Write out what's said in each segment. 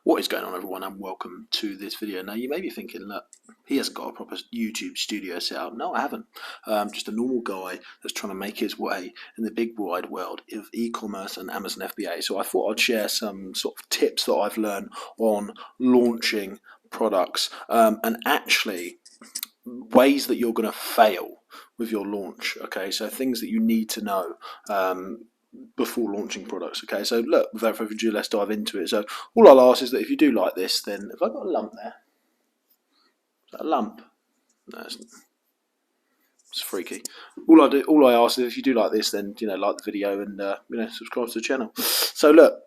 What is going on, everyone, and welcome to this video. Now, you may be thinking, look, he hasn't got a proper YouTube studio set up. No, I haven't. Just a normal guy that's trying to make his way in the big wide world of e-commerce and Amazon FBA. So I thought I'd share some sort of tips that I've learned on launching products and actually ways that you're going to fail with your launch. Okay, so things that you need to know before launching products. Okay, so look, without further ado, let's dive into it. So all I'll ask is that if you do like this, then have I got a lump there? Is that a lump? No, it's freaky. All I ask is if you do like this, then like the video and subscribe to the channel. So look,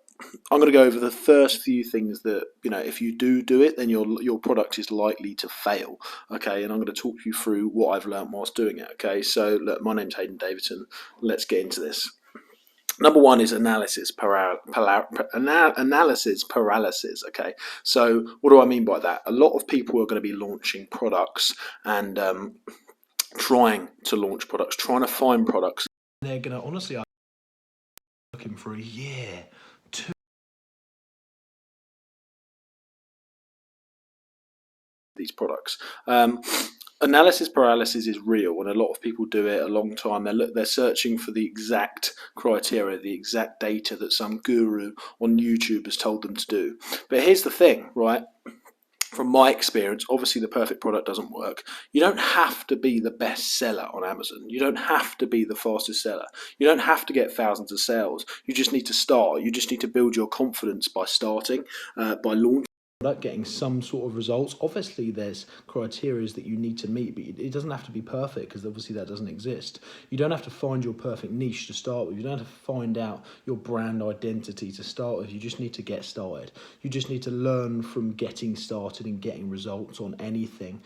I'm going to go over the first few things that if you do it, then your product is likely to fail. Okay, and I'm going to talk you through what I've learned whilst doing it. Okay, so look, my name's Hayden Davidson. Let's get into this. Number one is analysis paralysis. Okay, so what do I mean by that? A lot of people are going to be launching products and trying to launch products, trying to find products. They're going to honestly looking for a year, two. These products. Analysis paralysis is real, and a lot of people do it a long time. They're searching for the exact criteria, the exact data that some guru on YouTube has told them to do. But here's the thing, right? From my experience, obviously the perfect product doesn't work. You don't have to be the best seller on Amazon. You don't have to be the fastest seller. You don't have to get thousands of sales. You just need to start. You just need to build your confidence by starting, by launching. Getting some sort of results. Obviously there's criteria that you need to meet, but it doesn't have to be perfect, because obviously that doesn't exist. You don't have to find your perfect niche to start with. You don't have to find out your brand identity to start with. You just need to get started. You just need to learn from getting started and getting results on anything.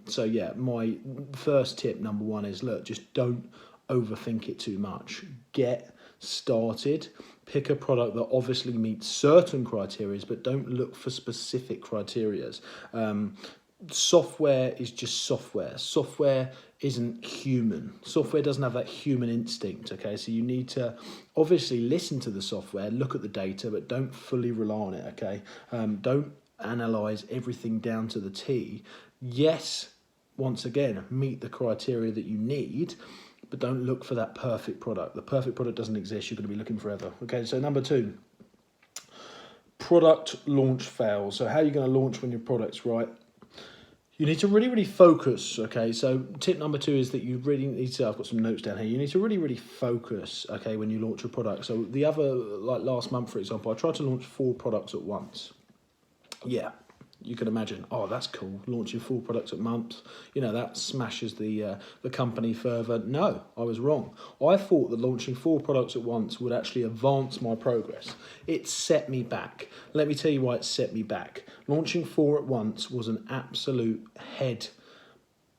So yeah, my first tip, number one, is look, just don't overthink it too much. Get started. Pick a product that obviously meets certain criteria, but don't look for specific criteria. Software is just software. Software isn't human. Software doesn't have that human instinct, okay? So you need to obviously listen to the software, look at the data, but don't fully rely on it, okay? Don't analyze everything down to the T. Yes, once again, meet the criteria that you need, but don't look for that perfect product. The perfect product doesn't exist. You're going to be looking forever. Okay, so number two, product launch fails. So how are you going to launch when your product's right? You need to really focus, okay? So tip number two is that you really need to, I've got some notes down here, you need to really focus, okay, when you launch a product. So the other, like last month, for example, I tried to launch 4 products at once. Yeah. You can imagine, oh, that's cool, launching 4 products a month, that smashes the company further. No, I was wrong. I thought that launching 4 products at once would actually advance my progress. It set me back. Let me tell you why it set me back. Launching 4 at once was an absolute head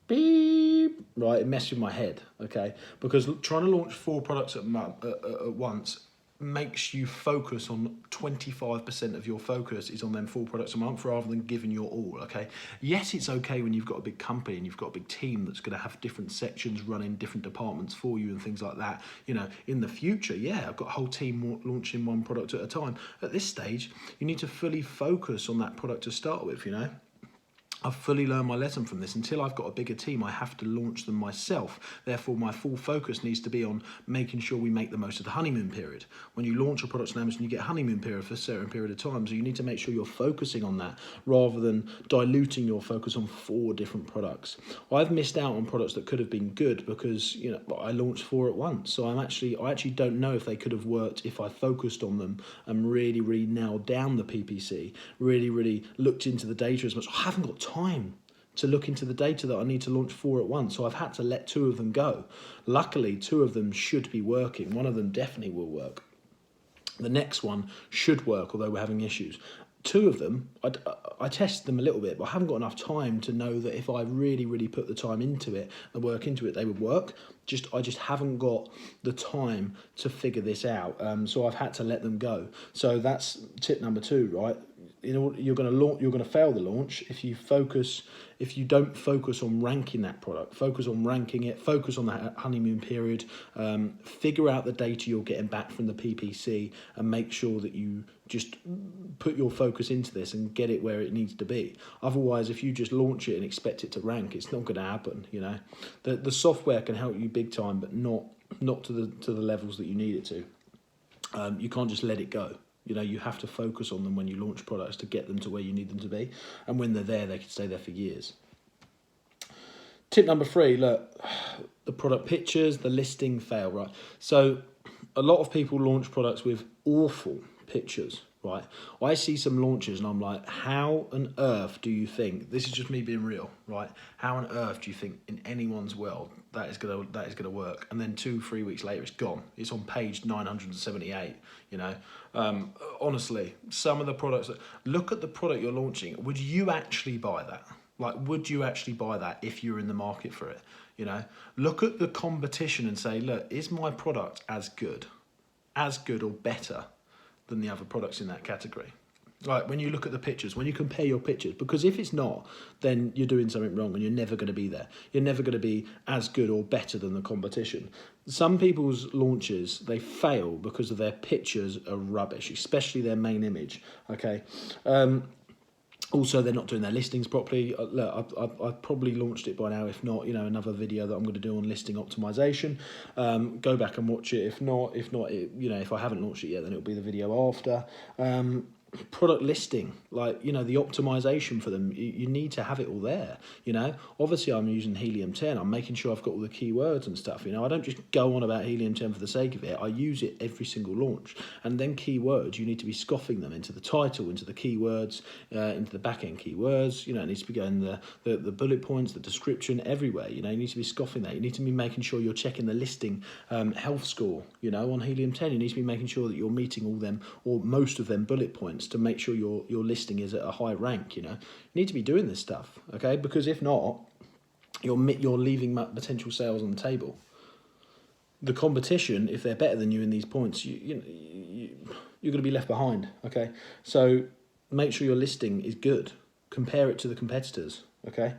beep, right? It messed with my head, okay? Because trying to launch 4 products at once makes you focus on 25% of your focus is on them 4 products a month rather than giving your all, okay? Yes, it's okay when you've got a big company and you've got a big team that's going to have different sections running different departments for you and things like that. In the future, yeah, I've got a whole team launching 1 product at a time. At this stage, you need to fully focus on that product to start with, I've fully learned my lesson from this. Until I've got a bigger team, I have to launch them myself. Therefore, my full focus needs to be on making sure we make the most of the honeymoon period. When you launch a product on Amazon, you get a honeymoon period for a certain period of time. So you need to make sure you're focusing on that rather than diluting your focus on 4 different products. I've missed out on products that could have been good because I launched 4 at once. So I actually don't know if they could have worked if I focused on them and really nailed down the PPC, really looked into the data as much. I haven't got time to look into the data that I need to launch 4 at once, so I've had to let 2 of them go. Luckily, 2 of them should be working. 1 of them definitely will work. The next one should work, although we're having issues. 2 of them, I tested them a little bit, but I haven't got enough time to know that if I really put the time into it, the work into it, they would work. I just haven't got the time to figure this out. So I've had to let them go. So that's tip number 2, right? you're going to fail the launch if you don't focus on ranking that product, focus on ranking it, focus on that honeymoon period, figure out the data you're getting back from the PPC, and make sure that you just put your focus into this and get it where it needs to be. Otherwise, if you just launch it and expect it to rank, it's not going to happen. You know, the software can help you big time, but not to the levels that you need it to. You can't just let it go. You know, you have to focus on them when you launch products to get them to where you need them to be. And when they're there, they can stay there for years. Tip number 3, look, the product pictures, the listing fail, right? So a lot of people launch products with awful pictures, right? I see some launches and I'm like, how on earth do you think, this is just me being real, right? How on earth do you think in anyone's world that is gonna work? And then 2-3 weeks later, it's gone. It's on page 978, you know? Honestly, some of the products, look at the product you're launching. Would you actually buy that? Like, would you actually buy that if you're in the market for it? You know, look at the competition and say, look, is my product as good or better than the other products in that category? Like, when you look at the pictures, when you compare your pictures, because if it's not, then you're doing something wrong and you're never going to be there. You're never going to be as good or better than the competition. Some people's launches, they fail because of their pictures are rubbish, especially their main image, okay? Also, they're not doing their listings properly. Look, I've probably launched it by now. If not, you know, another video that I'm going to do on listing optimization. Go back and watch it. If not, you know, if I haven't launched it yet, then it'll be the video after. Product listing, like, you know, the optimization for them, you need to have it all there. You know, obviously I'm using Helium 10. I'm making sure I've got all the keywords and stuff. You know, I don't just go on about Helium 10 for the sake of it. I use it every single launch. And then keywords, you need to be scoffing them into the title, into the keywords, into the back end keywords. You know, it needs to be going the bullet points, the description, everywhere. You know, you need to be scoffing that. You need to be making sure you're checking the listing health score. You know, on Helium 10, you need to be making sure that you're meeting all them or most of them bullet points to make sure your listing is at a high rank. You know, you need to be doing this stuff, okay? Because if not, you're leaving potential sales on the table. The competition, if they're better than you in these points, you're going to be left behind, okay? So make sure your listing is good. Compare it to the competitors, okay?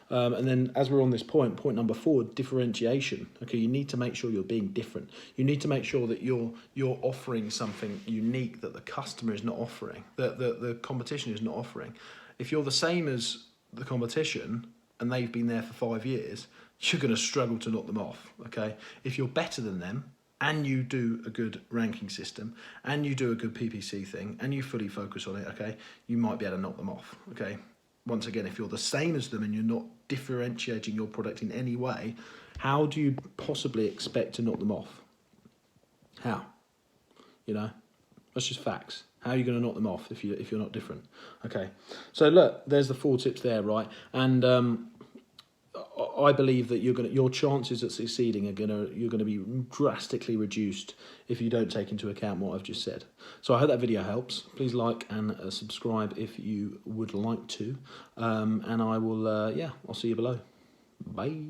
And then as we're on this point number 4, differentiation. Okay, you need to make sure you're being different. You need to make sure that you're offering something unique that the customer is not offering, that the competition is not offering. If you're the same as the competition and they've been there for 5 years, you're going to struggle to knock them off, okay? If you're better than them and you do a good ranking system and you do a good PPC thing and you fully focus on it, okay, you might be able to knock them off, okay? Once again, if you're the same as them and you're not differentiating your product in any way, how do you possibly expect to knock them off? How? You know, that's just facts. How are you going to knock them off if you're not different? Okay, so look, there's the 4 tips there, right? And I believe that your chances at succeeding you're gonna be drastically reduced if you don't take into account what I've just said. So I hope that video helps. Please like and subscribe if you would like to, and I will. I'll see you below. Bye.